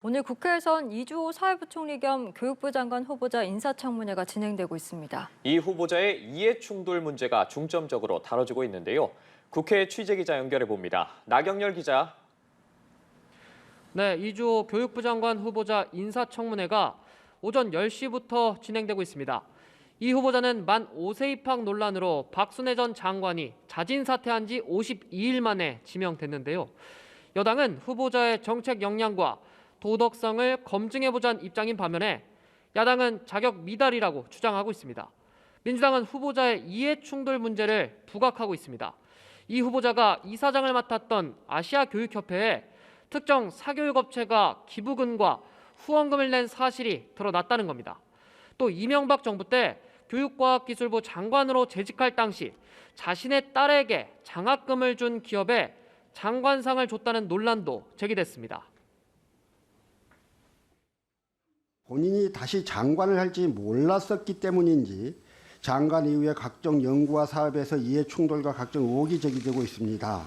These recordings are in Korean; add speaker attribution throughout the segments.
Speaker 1: 오늘 국회에선 이주호 사회부총리 겸 교육부 장관 후보자 인사청문회가 진행되고 있습니다.
Speaker 2: 이 후보자의 이해충돌 문제가 중점적으로 다뤄지고 있는데요. 국회 취재기자 연결해봅니다. 나경열 기자.
Speaker 3: 네, 이주호 교육부 장관 후보자 인사청문회가 오전 10시부터 진행되고 있습니다. 이 후보자는 만 5세 입학 논란으로 박순애 전 장관이 자진 사퇴한 지 52일 만에 지명됐는데요. 여당은 후보자의 정책 역량과 도덕성을 검증해보자는 입장인 반면에 야당은 자격 미달이라고 주장하고 있습니다. 민주당은 후보자의 이해충돌 문제를 부각하고 있습니다. 이 후보자가 이사장을 맡았던 아시아교육협회에 특정 사교육업체가 기부금과 후원금을 낸 사실이 드러났다는 겁니다. 또 이명박 정부 때 교육과학기술부 장관으로 재직할 당시 자신의 딸에게 장학금을 준 기업에 장관상을 줬다는 논란도 제기됐습니다.
Speaker 4: 본인이 다시 장관을 할지 몰랐었기 때문인지 장관 이후에 각종 연구와 사업에서 이해충돌과 각종 의혹이 제기되고 있습니다.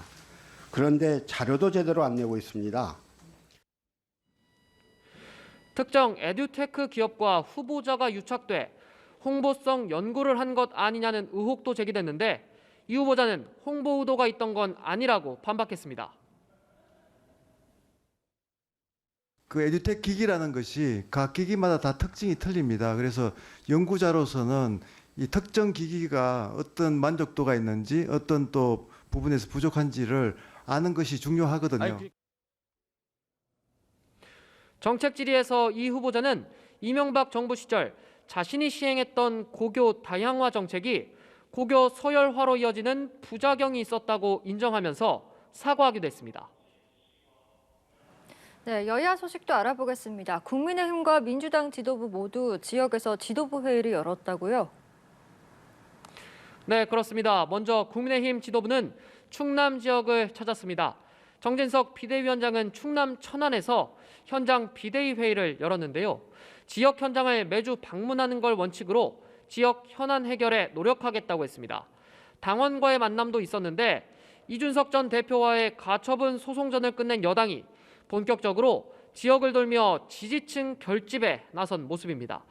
Speaker 4: 그런데 자료도 제대로 안 내고 있습니다.
Speaker 3: 특정 에듀테크 기업과 후보자가 유착돼 홍보성 연구를 한 것 아니냐는 의혹도 제기됐는데 이 후보자는 홍보 의도가 있던 건 아니라고 반박했습니다.
Speaker 5: 그 에듀텍 기기라는 것이 각 기기마다 다 특징이 틀립니다. 그래서 연구자로서는 이 특정 기기가 어떤 만족도가 있는지 어떤 또 부분에서 부족한지를 아는 것이 중요하거든요.
Speaker 3: 정책 질의에서 이 후보자는 이명박 정부 시절 자신이 시행했던 고교 다양화 정책이 고교 서열화로 이어지는 부작용이 있었다고 인정하면서 사과하기도 했습니다.
Speaker 1: 네, 여야 소식도 알아보겠습니다. 국민의힘과 민주당 지도부 모두 지역에서 지도부 회의를 열었다고요?
Speaker 3: 네, 그렇습니다. 먼저 국민의힘 지도부는 충남 지역을 찾았습니다. 정진석 비대위원장은 충남 천안에서 현장 비대위 회의를 열었는데요. 지역 현장을 매주 방문하는 걸 원칙으로 지역 현안 해결에 노력하겠다고 했습니다. 당원과의 만남도 있었는데 이준석 전 대표와의 가처분 소송전을 끝낸 여당이 본격적으로 지역을 돌며 지지층 결집에 나선 모습입니다.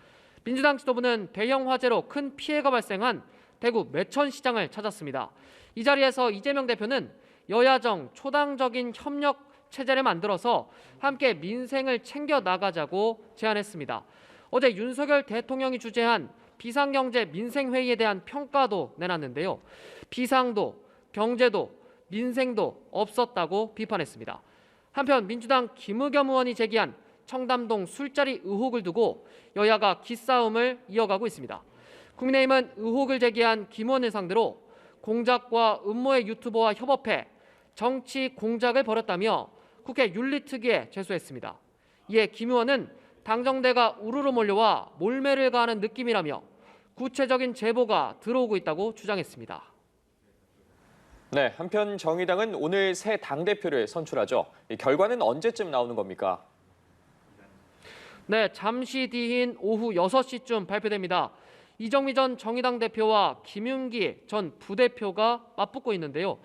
Speaker 3: 민주당 지도부는 대형 화재로 큰 피해가 발생한 대구 매천시장을 찾았습니다. 이 자리에서 이재명 대표는 여야정 초당적인 협력 체제를 만들어서 함께 민생을 챙겨 나가자고 제안했습니다. 어제 윤석열 대통령이 주재한 비상경제 민생회의에 대한 평가도 내놨는데요. 비상도, 경제도, 민생도 없었다고 비판했습니다. 한편 민주당 김의겸 의원이 제기한 청담동 술자리 의혹을 두고 여야가 기싸움을 이어가고 있습니다. 국민의힘은 의혹을 제기한 김 의원을 상대로 공작과 음모의 유튜버와 협업해 정치 공작을 벌였다며 국회 윤리특위에 제소했습니다. 이에 김 의원은 당정대가 우르르 몰려와 몰매를 가하는 느낌이라며 구체적인 제보가 들어오고 있다고 주장했습니다.
Speaker 2: 네, 한편 정의당은 오늘 새 당대표를 선출하죠. 이 결과는 언제쯤 나오는 겁니까?
Speaker 3: 네, 잠시 뒤인 오후 6시쯤 발표됩니다. 이정미 전 정의당 대표와 김윤기 전 부대표가 맞붙고 있는데요.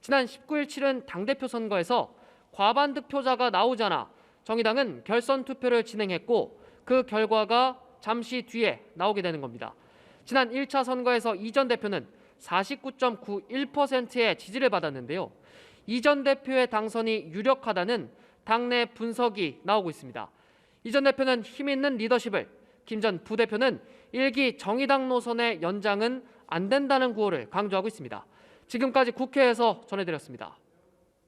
Speaker 3: 지난 19일 치른 당대표 선거에서 과반 득표자가 나오지 않아 정의당은 결선 투표를 진행했고 그 결과가 잠시 뒤에 나오게 되는 겁니다. 지난 1차 선거에서 이 전 대표는 49.91%의 지지를 받았는데요. 이 전 대표의 당선이 유력하다는 당내 분석이 나오고 있습니다. 이 전 대표는 힘 있는 리더십을, 김 전 부대표는 일기 정의당 노선의 연장은 안 된다는 구호를 강조하고 있습니다. 지금까지 국회에서 전해드렸습니다.